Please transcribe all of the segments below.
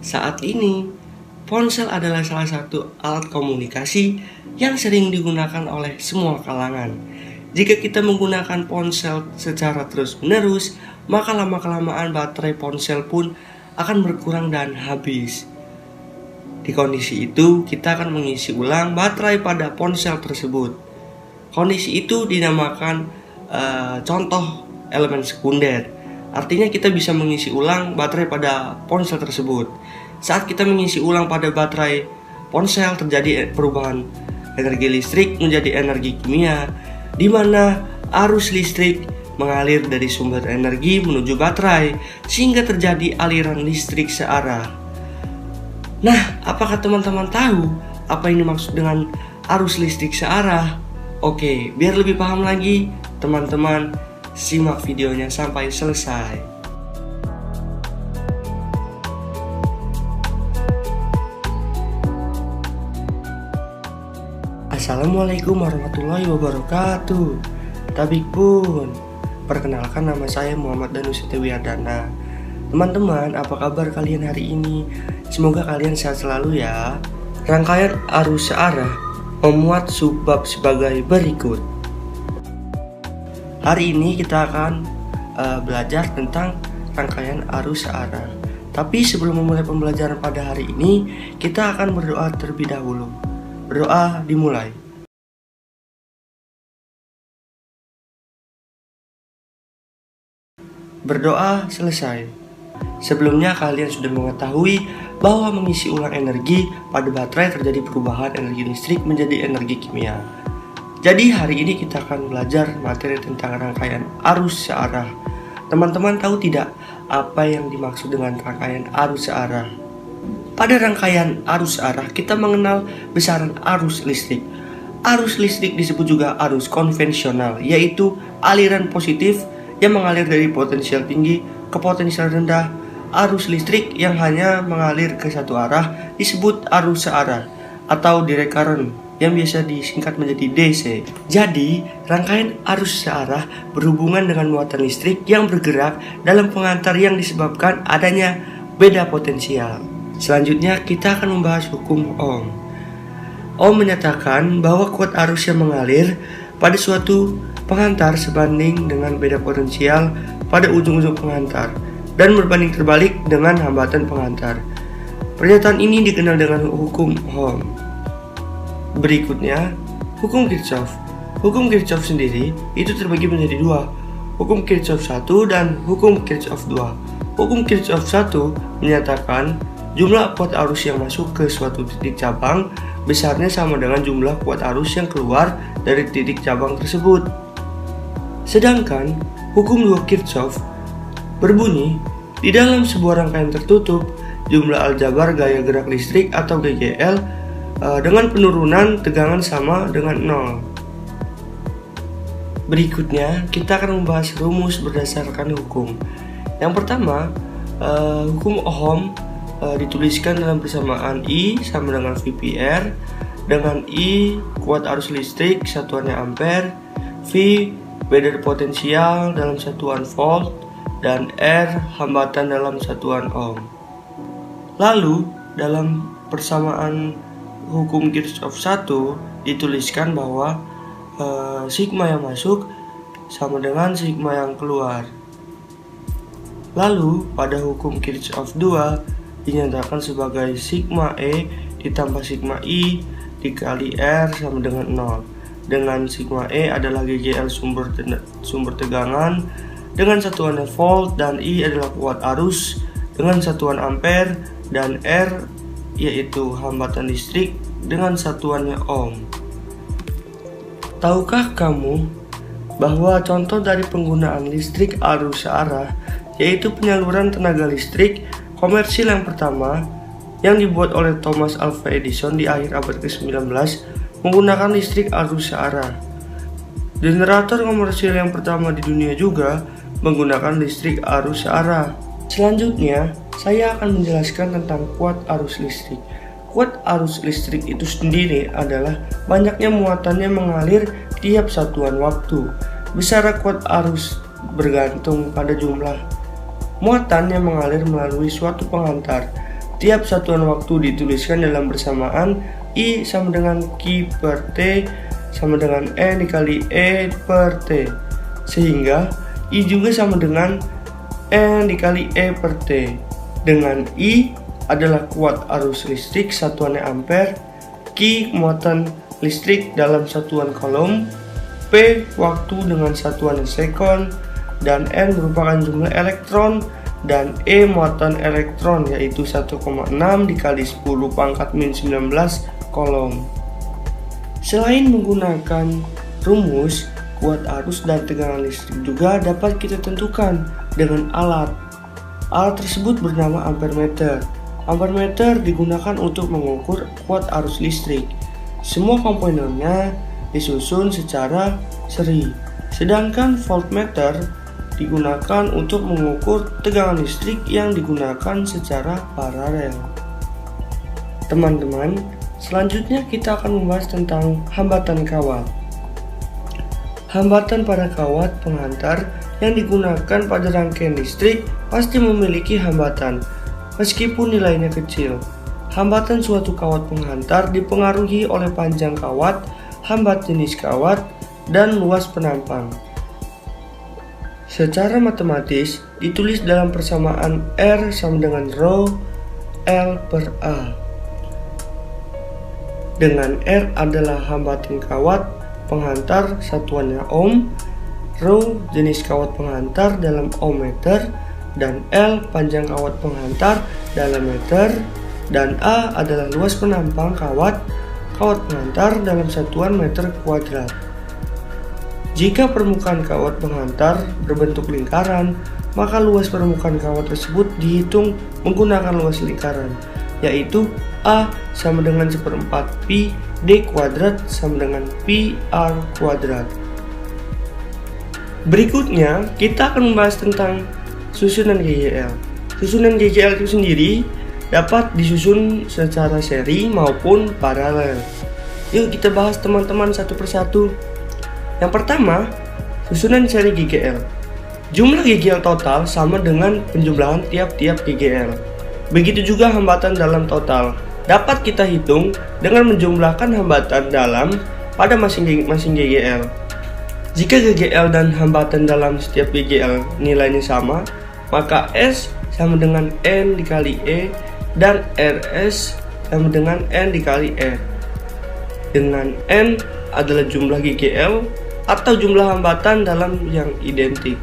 Saat ini, ponsel adalah salah satu alat komunikasi yang sering digunakan oleh semua kalangan. Jika kita menggunakan ponsel secara terus-menerus, maka lama-kelamaan baterai ponsel pun akan berkurang dan habis. Di kondisi itu, kita akan mengisi ulang baterai pada ponsel tersebut. Kondisi itu dinamakan contoh elemen sekunder. Artinya kita bisa mengisi ulang baterai pada ponsel tersebut. Saat kita mengisi ulang pada baterai ponsel, terjadi perubahan energi listrik menjadi energi kimia, di mana arus listrik mengalir dari sumber energi menuju baterai sehingga terjadi aliran listrik searah. Nah, apakah teman-teman tahu apa yang dimaksud dengan arus listrik searah? Oke, biar lebih paham lagi, teman-teman simak videonya sampai selesai. Assalamualaikum warahmatullahi wabarakatuh. Tabik pun, perkenalkan nama saya Muhammad Danus Setiwiardana. Teman-teman, apa kabar kalian hari ini? Semoga kalian sehat selalu ya. Rangkaian arus searah memuat subbab sebagai berikut. Hari ini kita akan belajar tentang rangkaian arus searah. Tapi sebelum memulai pembelajaran pada hari ini, kita akan berdoa terlebih dahulu. Berdoa dimulai. Berdoa selesai. Sebelumnya kalian sudah mengetahui bahwa mengisi ulang energi pada baterai terjadi perubahan energi listrik menjadi energi kimia. Jadi hari ini kita akan belajar materi tentang rangkaian arus searah. Teman-teman tahu tidak apa yang dimaksud dengan rangkaian arus searah? Pada rangkaian arus searah kita mengenal besaran arus listrik. Arus listrik disebut juga arus konvensional, yaitu aliran positif yang mengalir dari potensial tinggi ke potensial rendah. Arus listrik yang hanya mengalir ke satu arah disebut arus searah atau direct current, yang biasa disingkat menjadi DC. Jadi, rangkaian arus searah berhubungan dengan muatan listrik yang bergerak dalam pengantar yang disebabkan adanya beda potensial. Selanjutnya, kita akan membahas hukum Ohm. Ohm menyatakan bahwa kuat arus yang mengalir pada suatu pengantar sebanding dengan beda potensial pada ujung-ujung pengantar dan berbanding terbalik dengan hambatan pengantar. Pernyataan ini dikenal dengan hukum Ohm. Berikutnya, hukum Kirchhoff. Hukum Kirchhoff sendiri itu terbagi menjadi dua, hukum Kirchhoff 1 dan hukum Kirchhoff 2. Hukum Kirchhoff 1 menyatakan jumlah kuat arus yang masuk ke suatu titik cabang besarnya sama dengan jumlah kuat arus yang keluar dari titik cabang tersebut. Sedangkan hukum 2 Kirchhoff berbunyi, di dalam sebuah rangkaian tertutup, jumlah aljabar gaya gerak listrik atau GGL dengan penurunan tegangan sama dengan 0. Berikutnya, kita akan membahas rumus berdasarkan hukum. Yang pertama, hukum Ohm dituliskan dalam persamaan I sama dengan VPR, dengan I kuat arus listrik satuannya ampere, V beda potensial dalam satuan volt, dan R hambatan dalam satuan ohm. Lalu, dalam persamaan hukum Kirchhoff 1 dituliskan bahwa sigma yang masuk sama dengan sigma yang keluar. Lalu pada hukum Kirchhoff 2 dinyatakan sebagai sigma E ditambah sigma I dikali R sama dengan 0. Dengan sigma E adalah GGL sumber tegangan dengan satuannya volt, dan I adalah kuat arus dengan satuan ampere, dan R yaitu hambatan listrik dengan satuannya ohm. Tahukah kamu bahwa contoh dari penggunaan listrik arus searah yaitu penyaluran tenaga listrik komersil yang pertama yang dibuat oleh Thomas Alva Edison di akhir abad ke-19 menggunakan listrik arus searah. Generator komersil yang pertama di dunia juga menggunakan listrik arus searah. Selanjutnya, saya akan menjelaskan tentang kuat arus listrik. Kuat arus listrik itu sendiri adalah banyaknya muatannya mengalir tiap satuan waktu. Besar kuat arus bergantung pada jumlah muatan yang mengalir melalui suatu pengantar. setiap satuan waktu dituliskan dalam bersamaan, I sama dengan Q per T sama dengan N dikali E per T. Sehingga I juga sama dengan N dikali E per T. Dengan I adalah kuat arus listrik satuannya ampere, Q muatan listrik dalam satuan kolom, P waktu dengan satuan sekon, dan N merupakan jumlah elektron, dan E muatan elektron yaitu 1,6 dikali 10 pangkat min 19 kolom. Selain menggunakan rumus, kuat arus dan tegangan listrik juga dapat kita tentukan dengan alat. Alat tersebut bernama ampermeter. Ampermeter digunakan untuk mengukur kuat arus listrik. Semua komponennya disusun secara seri. Sedangkan voltmeter digunakan untuk mengukur tegangan listrik yang digunakan secara paralel. Teman-teman, selanjutnya kita akan membahas tentang hambatan kawat. Hambatan pada kawat penghantar yang digunakan pada rangkaian listrik pasti memiliki hambatan, meskipun nilainya kecil. Hambatan suatu kawat penghantar dipengaruhi oleh panjang kawat, hambat jenis kawat, dan luas penampang. Secara matematis ditulis dalam persamaan R sama dengan rho L per A. Dengan R adalah hambatan kawat penghantar satuannya ohm, rho jenis kawat penghantar dalam ohm meter, dan L panjang kawat penghantar dalam meter, dan A adalah luas penampang kawat penghantar dalam satuan meter kuadrat. Jika permukaan kawat penghantar berbentuk lingkaran, maka luas permukaan kawat tersebut dihitung menggunakan luas lingkaran, yaitu A sama dengan 1/4 pi D kuadrat sama dengan pi R kuadrat. Berikutnya, kita akan membahas tentang susunan GGL. Susunan GGL itu sendiri dapat disusun secara seri maupun paralel. Yuk kita bahas teman-teman satu persatu. Yang pertama, susunan seri GGL. Jumlah GGL total sama dengan penjumlahan tiap-tiap GGL. Begitu juga hambatan dalam total. Dapat kita hitung dengan menjumlahkan hambatan dalam pada masing-masing GGL. Jika GGL dan hambatan dalam setiap GGL nilainya sama, maka S sama dengan N dikali E dan RS sama dengan N dikali E. Dengan N adalah jumlah GGL atau jumlah hambatan dalam yang identik,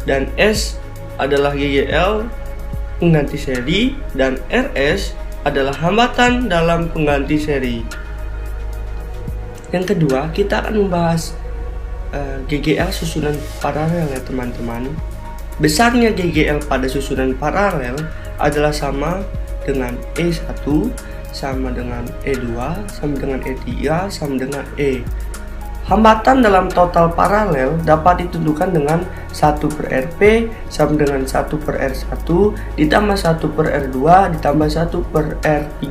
dan S adalah GGL pengganti seri, dan RS adalah hambatan dalam pengganti seri. Yang kedua, kita akan membahas GGL susunan paralel ya teman-teman. Besarnya GGL pada susunan paralel adalah sama dengan E1 sama dengan E2 sama dengan E3 sama dengan E. Hambatan dalam total paralel dapat ditentukan dengan 1 per Rp sama dengan 1 per R1 ditambah 1 per R2 ditambah 1 per R3.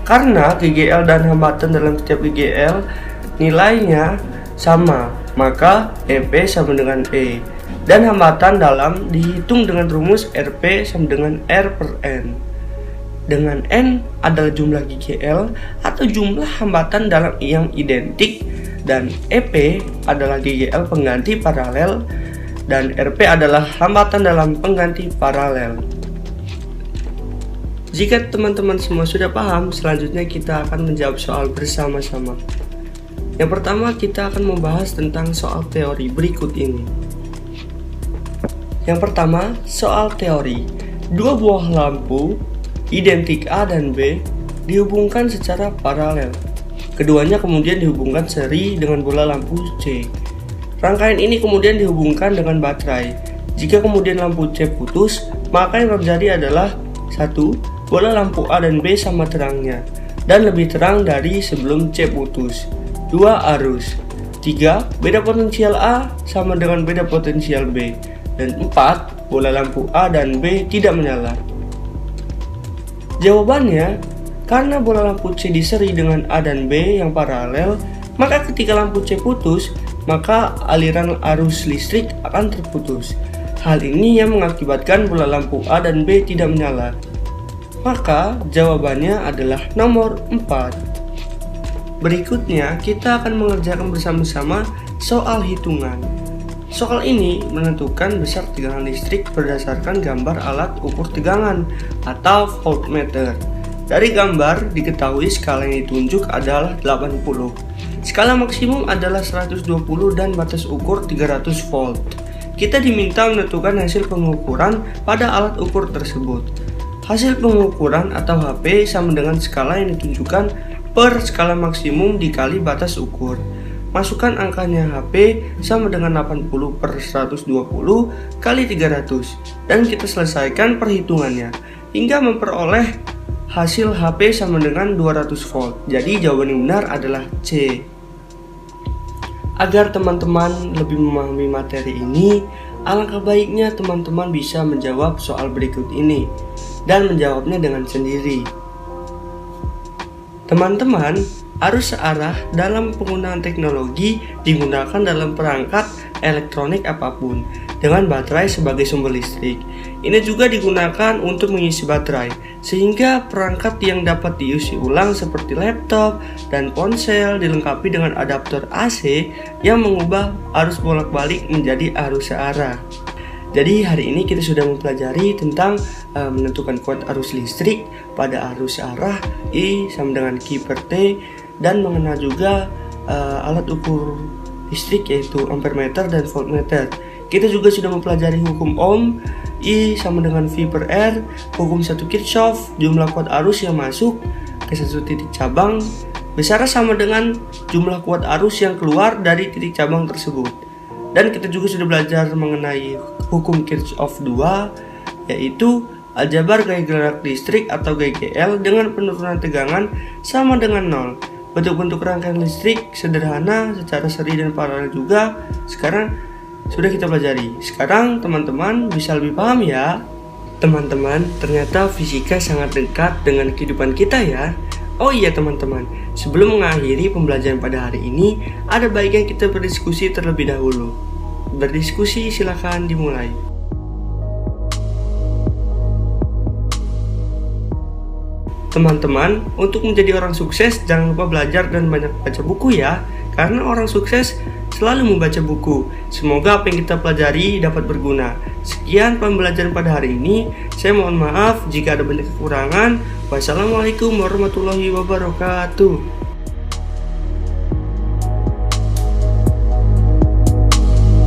Karena GGL dan hambatan dalam setiap GGL nilainya sama, maka EP sama dengan E. Dan hambatan dalam dihitung dengan rumus Rp sama dengan R per N. Dengan N adalah jumlah GGL atau jumlah hambatan dalam yang identik, dan EP adalah GGL pengganti paralel, dan RP adalah hambatan dalam pengganti paralel. Jika teman-teman semua sudah paham, selanjutnya kita akan menjawab soal bersama-sama. Yang pertama, kita akan membahas tentang soal teori berikut ini. Yang pertama, soal teori. Dua buah lampu identik A dan B dihubungkan secara paralel. Keduanya kemudian dihubungkan seri dengan bola lampu C. Rangkaian ini kemudian dihubungkan dengan baterai. Jika kemudian lampu C putus, maka yang terjadi adalah 1. Bola lampu A dan B sama terangnya dan lebih terang dari sebelum C putus. 2. Arus. 3. Beda potensial A sama dengan beda potensial B. Dan 4. Bola lampu A dan B tidak menyala. Jawabannya, karena bola lampu C diseri dengan A dan B yang paralel, maka ketika lampu C putus, maka aliran arus listrik akan terputus. Hal ini yang mengakibatkan bola lampu A dan B tidak menyala. Maka jawabannya adalah nomor 4. Berikutnya kita akan mengerjakan bersama-sama soal hitungan. Soal ini menentukan besar tegangan listrik berdasarkan gambar alat ukur tegangan atau voltmeter. Dari gambar diketahui skala yang ditunjuk adalah 80. Skala maksimum adalah 120 dan batas ukur 300 volt. Kita diminta menentukan hasil pengukuran pada alat ukur tersebut. Hasil pengukuran atau HP sama dengan skala yang ditunjukkan per skala maksimum dikali batas ukur. Masukkan angkanya HP sama dengan 80 per 120 kali 300 dan kita selesaikan perhitungannya hingga memperoleh hasil HP sama dengan 200 volt. Jadi jawaban yang benar adalah C. Agar teman-teman lebih memahami materi ini, alangkah baiknya teman-teman bisa menjawab soal berikut ini dan menjawabnya dengan sendiri. Teman-teman, arus searah dalam penggunaan teknologi digunakan dalam perangkat elektronik apapun dengan baterai sebagai sumber listrik. Ini juga digunakan untuk mengisi baterai, sehingga perangkat yang dapat diisi ulang seperti laptop dan ponsel dilengkapi dengan adaptor AC yang mengubah arus bolak-balik menjadi arus searah. Jadi hari ini kita sudah mempelajari tentang menentukan kuat arus listrik pada arus searah I sama dengan Q per T, dan mengenal juga alat ukur listrik yaitu ampermeter dan voltmeter. Kita juga sudah mempelajari hukum Ohm, I sama dengan V per R, hukum 1 Kirchhoff, jumlah kuat arus yang masuk ke satu titik cabang besarnya sama dengan jumlah kuat arus yang keluar dari titik cabang tersebut. Dan kita juga sudah belajar mengenai hukum Kirchhoff 2, yaitu aljabar gaya gerak listrik atau GGL dengan penurunan tegangan sama dengan 0. Bentuk-bentuk rangkaian listrik sederhana secara seri dan paralel juga sekarang sudah kita pelajari. Sekarang teman-teman bisa lebih paham ya. Teman-teman, ternyata fisika sangat dekat dengan kehidupan kita ya. Oh iya teman-teman, sebelum mengakhiri pembelajaran pada hari ini, ada baiknya kita berdiskusi terlebih dahulu. Berdiskusi silakan dimulai. Teman-teman, untuk menjadi orang sukses jangan lupa belajar dan banyak baca buku ya. Karena orang sukses selalu membaca buku. Semoga apa yang kita pelajari dapat berguna. Sekian pembelajaran pada hari ini. Saya mohon maaf jika ada banyak kekurangan. Wassalamualaikum warahmatullahi wabarakatuh.